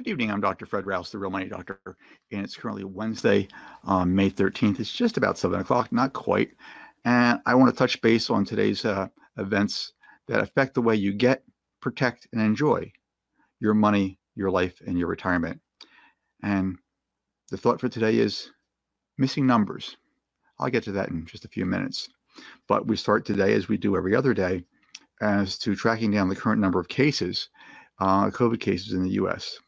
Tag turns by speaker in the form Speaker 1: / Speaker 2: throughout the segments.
Speaker 1: Good evening. I'm Dr. Fred Rouse, the Real Money Doctor, and it's currently Wednesday, May 13th. It's just about 7 o'clock, not quite. And I want to touch base on today's events that affect the way you get, protect, and enjoy your money, your life, and your retirement. And the thought for today is missing numbers. I'll get to that in just a few minutes. But we start today, as we do every other day, as to tracking down the current number of cases, COVID cases in the U.S.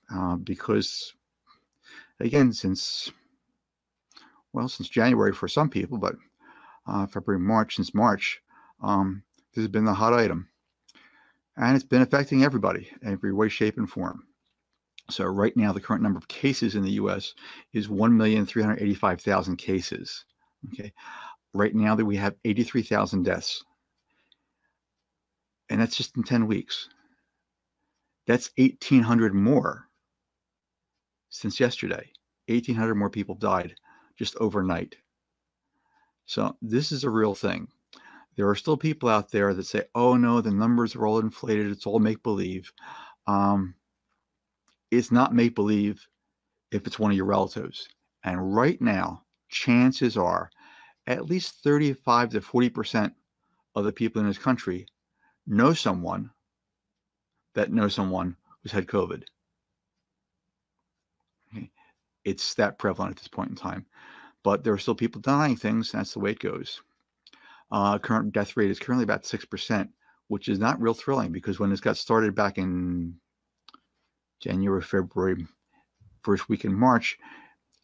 Speaker 1: Because, again, since January for some people, but February, March, since March, this has been the hot item. And it's been affecting everybody, every way, shape, and form. So right now, the current number of cases in the U.S. is 1,385,000 cases. Okay, right now that we have 83,000 deaths. And that's just in 10 weeks. That's 1,800 more since yesterday. 1,800 more people died just overnight. So this is a real thing. There are still people out there that say, oh no, the numbers are all inflated. It's all make-believe. It's not make-believe if it's one of your relatives. And right now, chances are at least 35 to 40% of the people in this country know someone that knows someone who's had COVID. Okay. It's that prevalent at this point in time. But there are still people denying things, and that's the way it goes. Current death rate is currently about 6%, which is not real thrilling because when this got started back in January, February, first week in March,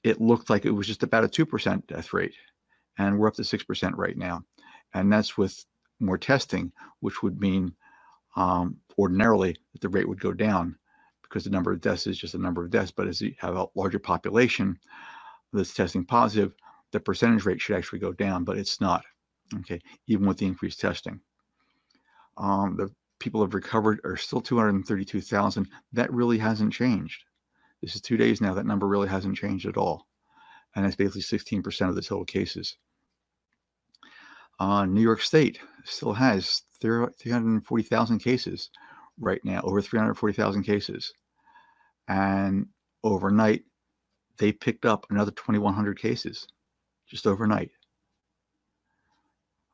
Speaker 1: it looked like it was just about a 2% death rate. And we're up to 6% right now. And that's with more testing, which would mean ordinarily that the rate would go down because the number of deaths is just a number of deaths. But as you have a larger population that's testing positive, the percentage rate should actually go down, but it's not. Okay, even with the increased testing. The people who have recovered are still 232,000. That really hasn't changed. This is 2 days now. That number really hasn't changed at all. And that's basically 16% of the total cases. New York State still has 340,000 cases right now, over 340,000 cases. And overnight, they picked up another 2,100 cases, just overnight.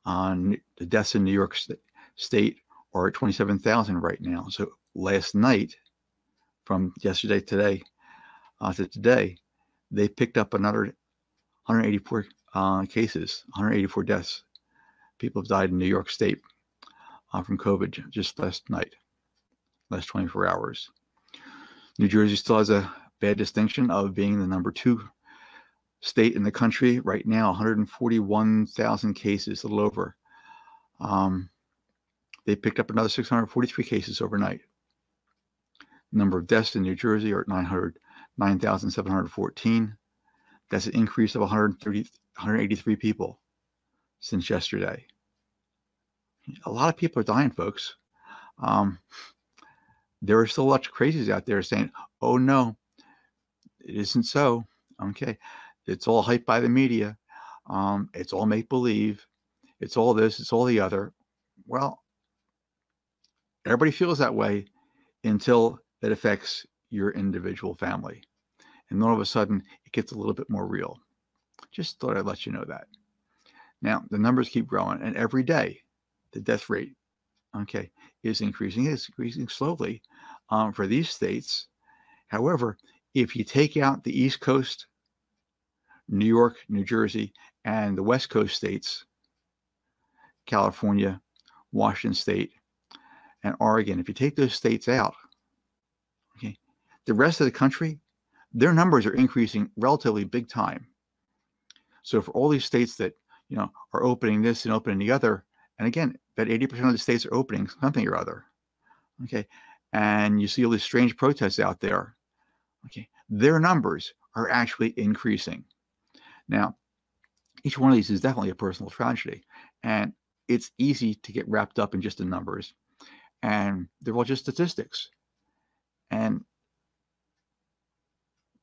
Speaker 1: The deaths in New York State are at 27,000 right now. So last night, from yesterday to today, they picked up another 184 cases, 184 deaths. People have died in New York State from COVID just last night, last 24 hours. New Jersey still has a bad distinction of being the number 2 state in the country right now, 141,000 cases, a little over. They picked up another 643 cases overnight. Number of deaths in New Jersey are at 9,714. That's an increase of 183 people since yesterday. A lot of people are dying, folks. There are still lots of crazies out there saying, oh no, it isn't so. Okay, it's all hyped by the media. It's all make-believe. It's all this, it's all the other. Well, everybody feels that way until it affects your individual family. And then all of a sudden, it gets a little bit more real. Just thought I'd let you know that. Now, the numbers keep growing, and every day, the death rate, okay, is increasing. It's increasing slowly for these states. However, if you take out the East Coast, New York, New Jersey, and the West Coast states, California, Washington State, and Oregon, if you take those states out, okay, the rest of the country, their numbers are increasing relatively big time. So for all these states that, are opening this and opening the other, and again, that 80% of the states are opening something or other, okay, and you see all these strange protests out there, okay, their numbers are actually increasing. Now, each one of these is definitely a personal tragedy, and it's easy to get wrapped up in just the numbers, and they're all just statistics. And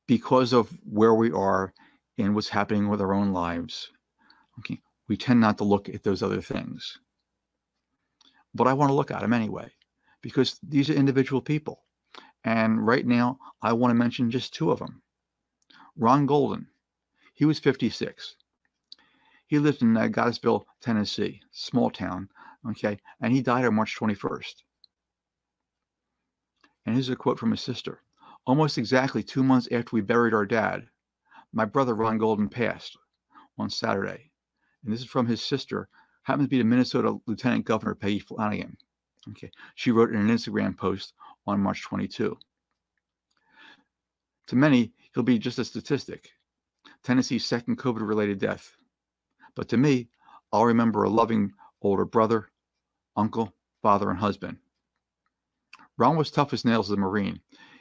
Speaker 1: because of where we are and what's happening with our own lives, okay, we tend not to look at those other things. But I want to look at them anyway, because these are individual people. And right now, I want to mention just two of them. Ron Golden, he was 56. He lived in Goddessville, Tennessee, small town, okay, and he died on March 21st. And here's a quote from his sister. Almost exactly 2 months after we buried our dad, my brother Ron Golden passed on Saturday. And this is from his sister, happens to be the Minnesota Lieutenant Governor Peggy Flanagan. Okay, she wrote in an Instagram post on March 22. To many, he'll be just a statistic, Tennessee's second COVID-related death. But to me, I'll remember a loving older brother, uncle, father, and husband. Ron was tough as nails as a Marine.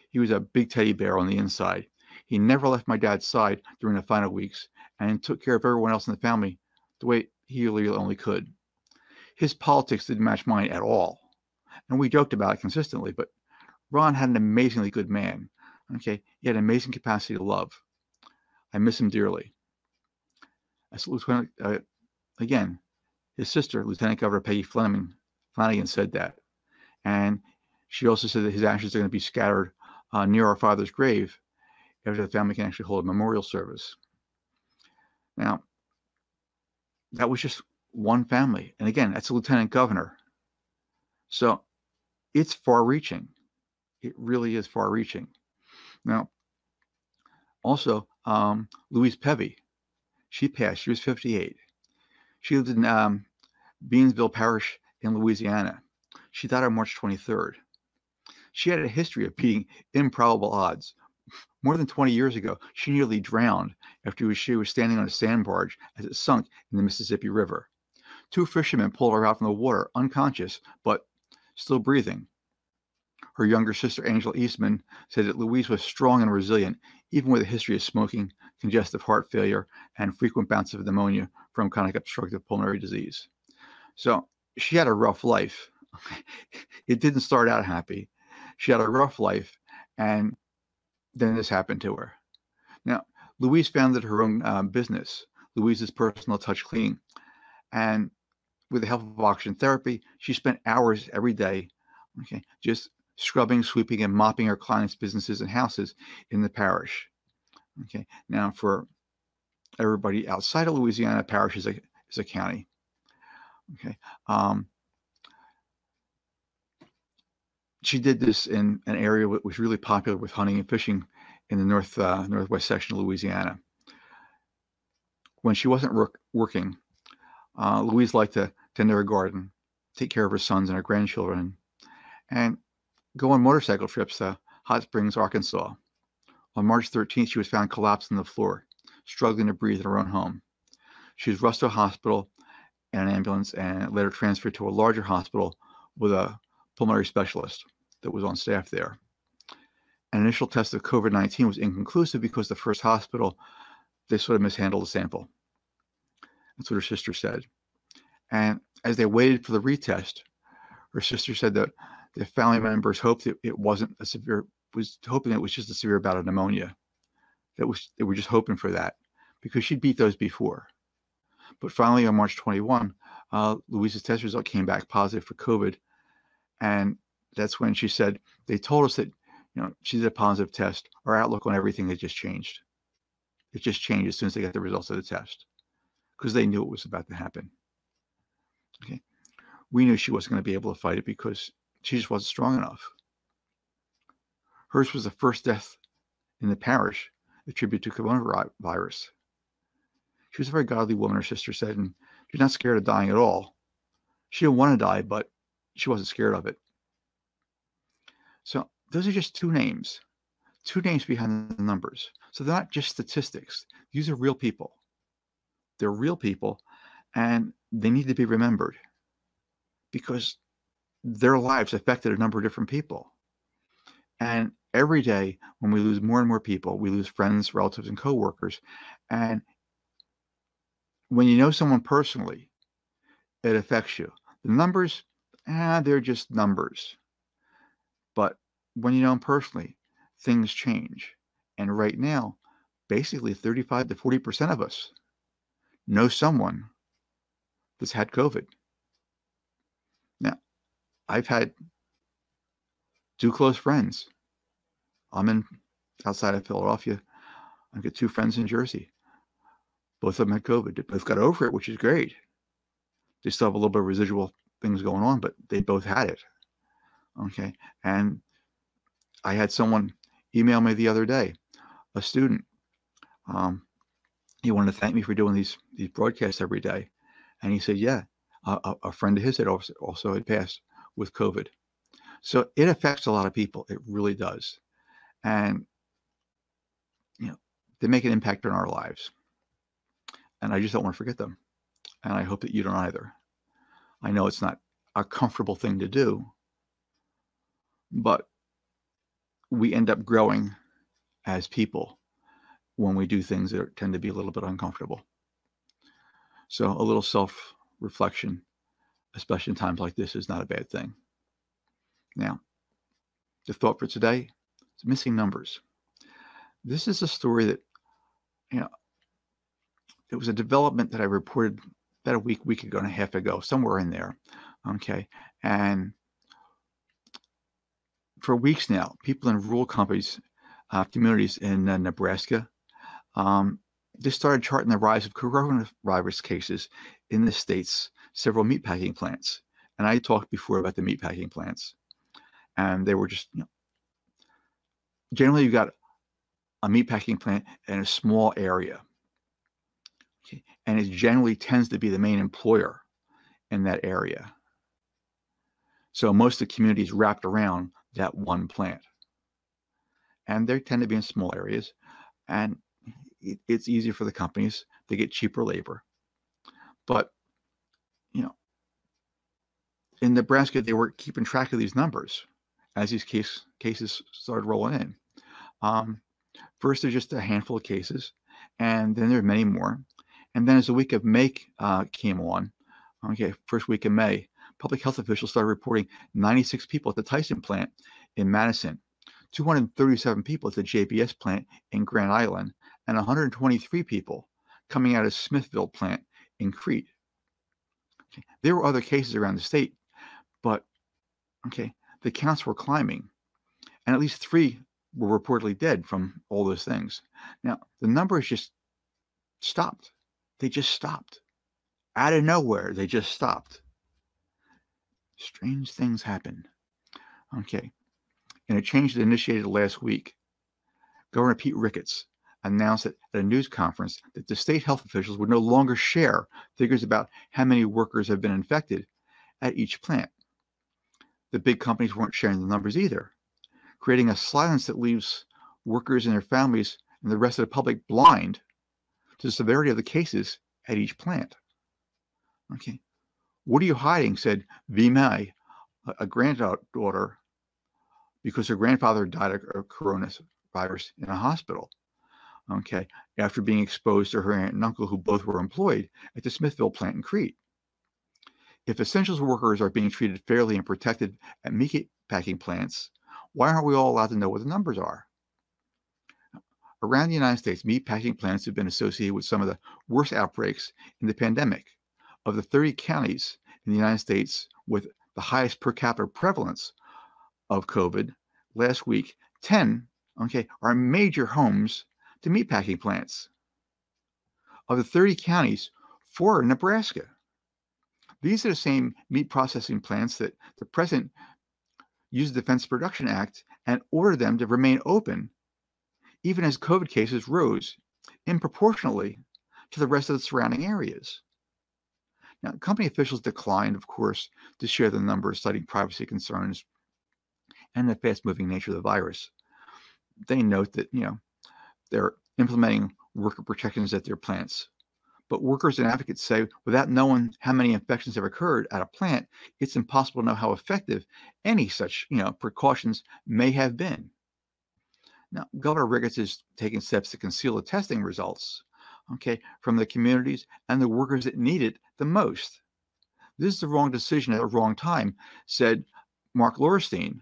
Speaker 1: He was a big teddy bear on the inside. He never left my dad's side during the final weeks and took care of everyone else in the family the way he really only could. His politics didn't match mine at all, and we joked about it consistently, but Ron had an amazingly good man. Okay, he had an amazing capacity to love. I miss him dearly. As Lieutenant, again, his sister, Lieutenant Governor Peggy Flanagan, said that. And she also said that his ashes are going to be scattered near our father's grave after the family can actually hold a memorial service. Now, that was just one family. And again, that's a lieutenant governor. So it's far-reaching. It really is far-reaching. Now, also, Louise Pevy, she passed. She was 58. She lived in Beansville Parish in Louisiana. She died on March 23rd. She had a history of beating improbable odds. More than 20 years ago, she nearly drowned after she was standing on a sand barge as it sunk in the Mississippi River. Two fishermen pulled her out from the water, unconscious, but still breathing. Her younger sister, Angela Eastman, said that Louise was strong and resilient, even with a history of smoking, congestive heart failure, and frequent bouts of pneumonia from chronic obstructive pulmonary disease. So she had a rough life. It didn't start out happy. She had a rough life, and then this happened to her. Now, Louise founded her own business, Louise's Personal Touch Cleaning, and with the help of oxygen therapy, she spent hours every day, okay, just scrubbing, sweeping, and mopping her clients' businesses and houses in the parish. Okay, now for everybody outside of Louisiana, parish is a county. Okay, she did this in an area that was really popular with hunting and fishing in the northwest section of Louisiana. When she wasn't working, Louise liked to tend to her garden, take care of her sons and her grandchildren, and go on motorcycle trips to Hot Springs, Arkansas. On March 13th, she was found collapsed on the floor, struggling to breathe in her own home. She was rushed to a hospital in an ambulance and later transferred to a larger hospital with a pulmonary specialist that was on staff there. An initial test of COVID-19 was inconclusive because the first hospital, they sort of mishandled the sample. That's what her sister said. And as they waited for the retest, her sister said that the family members hoped that it wasn't a severe, was hoping it was just a severe bout of pneumonia. They were just hoping for that because she'd beat those before. But finally, on March 21, Louise's test result came back positive for COVID. And that's when she said, they told us that, she did a positive test. Our outlook on everything had just changed. It just changed as soon as they got the results of the test because they knew it was about to happen. Okay. We knew she wasn't going to be able to fight it because she just wasn't strong enough. Hers was the first death in the parish attributed to coronavirus. She was a very godly woman, her sister said, and she's not scared of dying at all. She didn't want to die, but she wasn't scared of it. So those are just two names behind the numbers. So they're not just statistics. These are real people. They're real people, and they need to be remembered because their lives affected a number of different people. And every day when we lose more and more people, we lose friends, relatives, and coworkers. And when you know someone personally, it affects you. The numbers, they're just numbers. But when you know them personally, things change. And right now, basically 35 to 40% of us know someone that's had COVID. Now, I've had two close friends I'm in outside of Philadelphia. I've got two friends in Jersey. Both of them had COVID. They both got over it, which is great. They still have a little bit of residual things going on, but they both had it. Okay. And I had someone email me the other day, a student. He wanted to thank me for doing these broadcasts every day. And he said, yeah, a friend of his had also had passed with COVID. So it affects a lot of people. It really does. And, they make an impact on our lives. And I just don't want to forget them. And I hope that you don't either. I know it's not a comfortable thing to do, but we end up growing as people when we do things that tend to be a little bit uncomfortable. So a little self-reflection, especially in times like this, is not a bad thing. Now, the thought for today is missing numbers. This is a story that, it was a development that I reported about a week ago and a half ago, somewhere in there. Okay. And for weeks now, people in rural communities in Nebraska, they started charting the rise of coronavirus cases in the state's several meatpacking plants. And I talked before about the meatpacking plants. And they were just, generally you've got a meatpacking plant in a small area. Okay. And it generally tends to be the main employer in that area. So most of the community is wrapped around that one plant. And they tend to be in small areas. And it's easier for the companies to get cheaper labor. But, in Nebraska, they were keeping track of these numbers as these cases started rolling in. First, there's just a handful of cases, and then there are many more. And then as the week of May came on, first week of May, public health officials started reporting 96 people at the Tyson plant in Madison, 237 people at the JBS plant in Grand Island, and 123 people coming out of Smithville plant in Crete. Okay. There were other cases around the state, but the counts were climbing, and at least 3 were reportedly dead from all those things. Now, the numbers just stopped. They just stopped. Out of nowhere, they just stopped. Strange things happen. In a change that initiated last week, Governor Pete Ricketts announced at a news conference that the state health officials would no longer share figures about how many workers have been infected at each plant. The big companies weren't sharing the numbers either, creating a silence that leaves workers and their families and the rest of the public blind to the severity of the cases at each plant. What are you hiding? Said Vimay, a granddaughter, because her grandfather died of coronavirus in a hospital. After being exposed to her aunt and uncle, who both were employed at the Smithville plant in Crete. If essentials workers are being treated fairly and protected at meat packing plants, why aren't we all allowed to know what the numbers are? Around the United States, meat packing plants have been associated with some of the worst outbreaks in the pandemic. Of the 30 counties in the United States with the highest per capita prevalence of COVID, last week, 10 are major homes to meat packing plants. Of the 30 counties, 4 are in Nebraska. These are the same meat processing plants that the president used the Defense Production Act and ordered them to remain open, even as COVID cases rose disproportionately to the rest of the surrounding areas. Now, company officials declined, of course, to share the numbers, citing privacy concerns and the fast-moving nature of the virus. They note that, they're implementing worker protections at their plants. But workers and advocates say without knowing how many infections have occurred at a plant, it's impossible to know how effective any such, precautions may have been. Now, Governor Ricketts is taking steps to conceal the testing results, from the communities and the workers that need it the most. This is the wrong decision at the wrong time, said Mark Lorenstein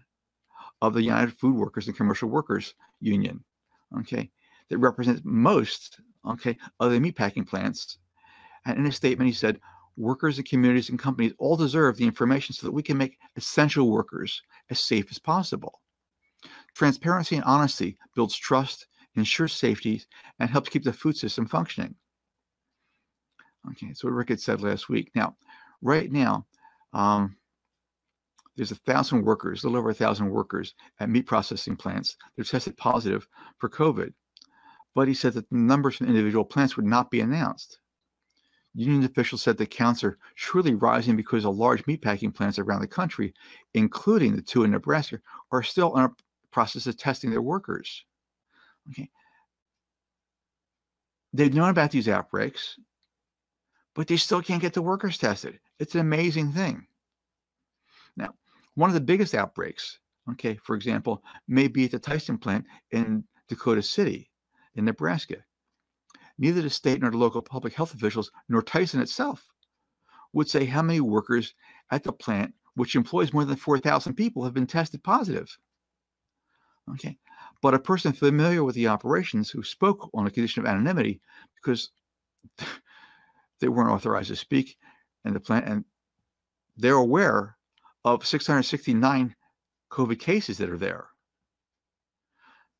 Speaker 1: of the United Food Workers and Commercial Workers Union, that represents most, of the meatpacking plants. And in a statement, he said, workers and communities and companies all deserve the information so that we can make essential workers as safe as possible. Transparency and honesty builds trust, ensures safety, and helps keep the food system functioning. Okay, that's what Rick had said last week. Now, right now, there's 1,000 workers, a little over 1,000 workers at meat processing plants that have tested positive for COVID. But he said that the numbers from individual plants would not be announced. Union officials said the counts are surely rising because of large meatpacking plants around the country, including the 2 in Nebraska, are still in a process of testing their workers. Okay. They've known about these outbreaks, but they still can't get the workers tested. It's an amazing thing. Now, one of the biggest outbreaks, okay, for example, may be at the Tyson plant in Dakota City, in Nebraska. Neither the state nor the local public health officials nor Tyson itself would say how many workers at the plant, which employs more than 4,000 people, have been tested positive. Okay, but a person familiar with the operations who spoke on a condition of anonymity because they weren't authorized to speak in the plant, and they're aware of 669 COVID cases that are there.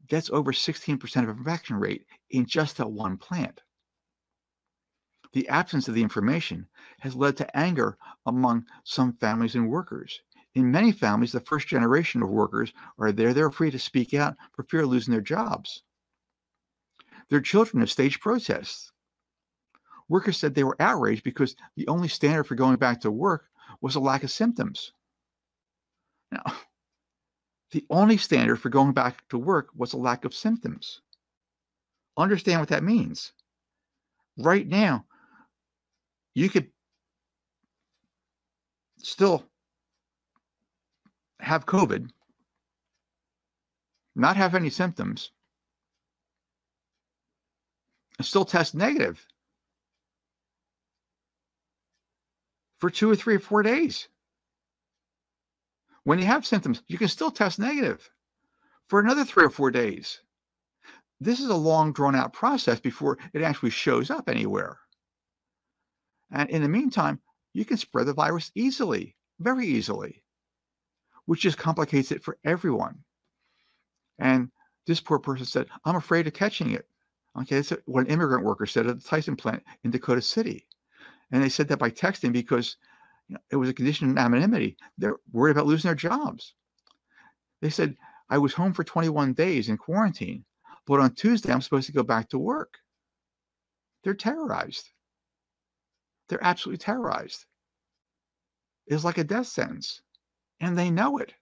Speaker 1: That's over 16% of infection rate in just that one plant. The absence of the information has led to anger among some families and workers. In many families, the first generation of workers are there. They're afraid to speak out for fear of losing their jobs. Their children have staged protests. Workers said they were outraged because the only standard for going back to work was a lack of symptoms. Now, the only standard for going back to work was a lack of symptoms. Understand what that means. Right now, you could still have COVID, not have any symptoms, and still test negative for 2 or 3 or 4 days. When you have symptoms, you can still test negative for another 3 or 4 days. This is a long, drawn-out process before it actually shows up anywhere. And in the meantime, you can spread the virus easily, very easily, which just complicates it for everyone. And this poor person said, I'm afraid of catching it. Okay, that's what an immigrant worker said at the Tyson plant in Dakota City. And they said that by texting because it was a condition of anonymity. They're worried about losing their jobs. They said, I was home for 21 days in quarantine, but on Tuesday, I'm supposed to go back to work. They're terrorized. They're absolutely terrorized. It's like a death sentence, and they know it.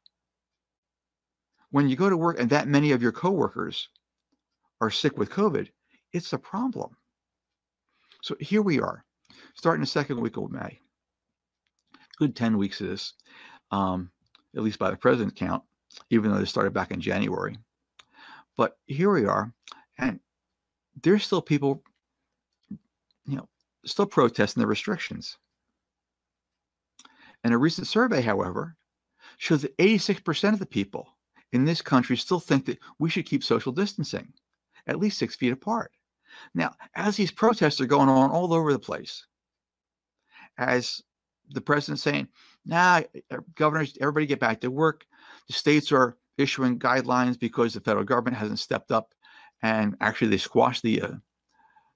Speaker 1: When you go to work and that many of your coworkers are sick with COVID, it's a problem. So here we are, starting the second week of May. Good 10 weeks of this, at least by the president's count, even though this started back in January. But here we are, and there's still people, still protesting the restrictions. And a recent survey, however, shows that 86% of the people in this country still think that we should keep social distancing, at least 6 feet apart. Now, as these protests are going on all over the place, as the president's saying, governors, everybody get back to work. The states are issuing guidelines because the federal government hasn't stepped up, and actually they squashed the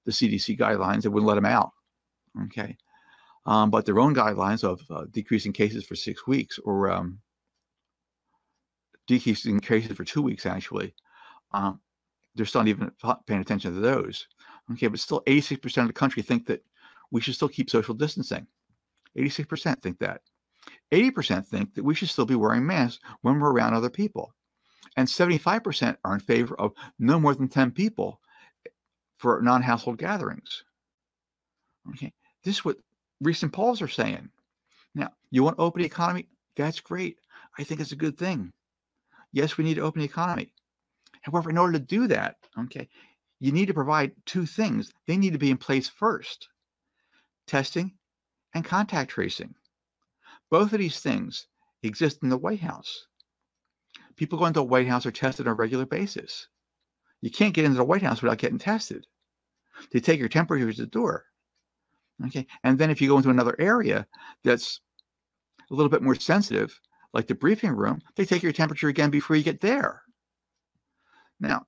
Speaker 1: CDC guidelines. They wouldn't let them out. Okay, but their own guidelines of decreasing cases for 6 weeks or decreasing cases for 2 weeks, actually, they're still not even paying attention to those. Okay, but still 86% of the country think that we should still keep social distancing. 86% think that. 80% think that we should still be wearing masks when we're around other people. And 75% are in favor of no more than 10 people for non-household gatherings. Okay, this is what recent polls are saying. Now, you want to open the economy? That's great. I think it's a good thing. Yes, we need to open the economy. However, in order to do that, okay, you need to provide 2 things. They need to be in place first: testing and contact tracing. Both of these things exist in the White House. People going to the White House are tested on a regular basis. You can't get into the White House without getting tested. They take your temperature at the door. Okay, and then if you go into another area that's a little bit more sensitive, like the briefing room, they take your temperature again before you get there. Now,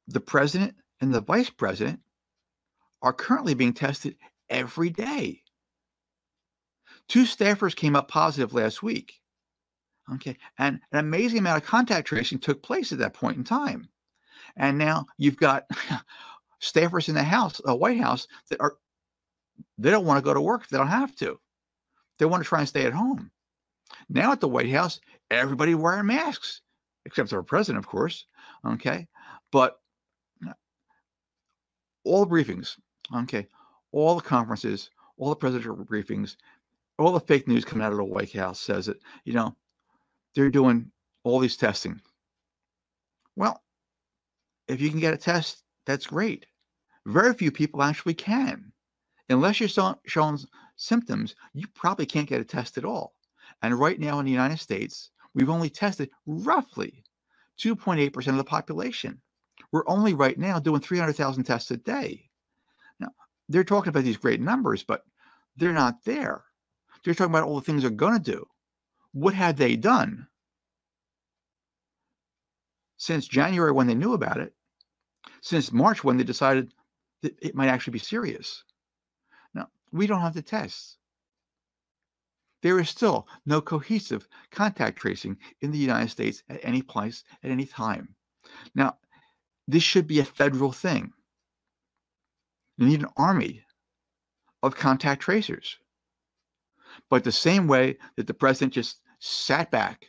Speaker 1: the president and the vice president are currently being tested every day. 2 staffers came up positive last week. Okay. And an amazing amount of contact tracing took place at that point in time. And now you've got staffers in the White House they don't want to go to work if they don't have to. They want to try and stay at home. Now at the White House, everybody wearing masks, except for the president, of course. Okay. But all the briefings, okay, all the conferences, all the presidential briefings, all the fake news coming out of the White House says that, they're doing all these testing. Well, if you can get a test, that's great. Very few people actually can. Unless you're showing symptoms, you probably can't get a test at all. And right now in the United States, we've only tested roughly 2.8% of the population. We're only right now doing 300,000 tests a day. Now, they're talking about these great numbers, but they're not there. They're talking about all the things they're going to do. What had they done since January when they knew about it, since March when they decided that it might actually be serious? Now, we don't have the tests. There is still no cohesive contact tracing in the United States at any place, at any time. Now, this should be a federal thing. You need an army of contact tracers. But the same way that the president just sat back,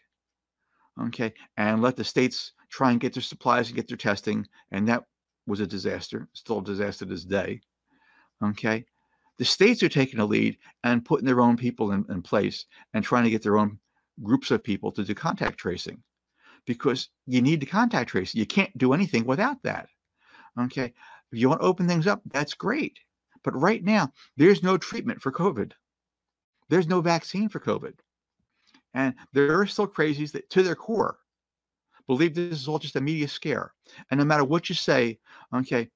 Speaker 1: okay, and let the states try and get their supplies and get their testing, and that was a disaster, still a disaster to this day, okay? The states are taking the lead and putting their own people in place and trying to get their own groups of people to do contact tracing, because you need the contact tracing. You can't do anything without that, okay? If you want to open things up, that's great. But right now, there's no treatment for COVID. There's no vaccine for COVID. And there are still crazies that, to their core, believe this is all just a media scare. And no matter what you say, okay,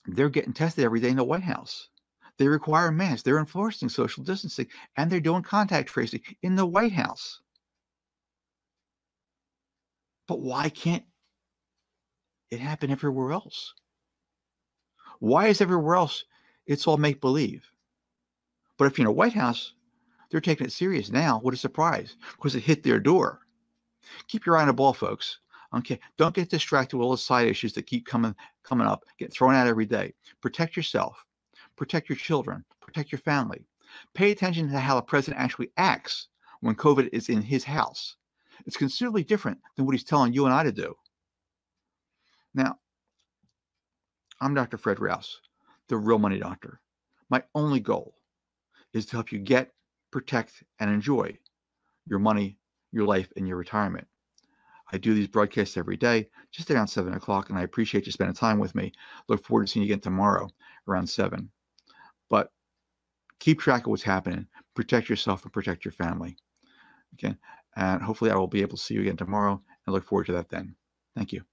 Speaker 1: they're getting tested every day in the White House. They require masks. They're enforcing social distancing, and they're doing contact tracing in the White House. But why can't it happen everywhere else? Why is everywhere else it's all make-believe? But if you're in a White House, they're taking it serious now. What a surprise, because it hit their door. Keep your eye on the ball, folks. Okay, don't get distracted with all the side issues that keep coming up, get thrown out every day. Protect yourself, protect your children, protect your family. Pay attention to how the president actually acts when COVID is in his house. It's considerably different than what he's telling you and I to do. Now, I'm Dr. Fred Rouse, the Real Money Doctor. My only goal is to help you get, protect, and enjoy your money, your life, and your retirement. I do these broadcasts every day, just around 7 o'clock, and I appreciate you spending time with me. Look forward to seeing you again tomorrow around 7. But keep track of what's happening. Protect yourself and protect your family. Okay? And hopefully I will be able to see you again tomorrow, and look forward to that then. Thank you.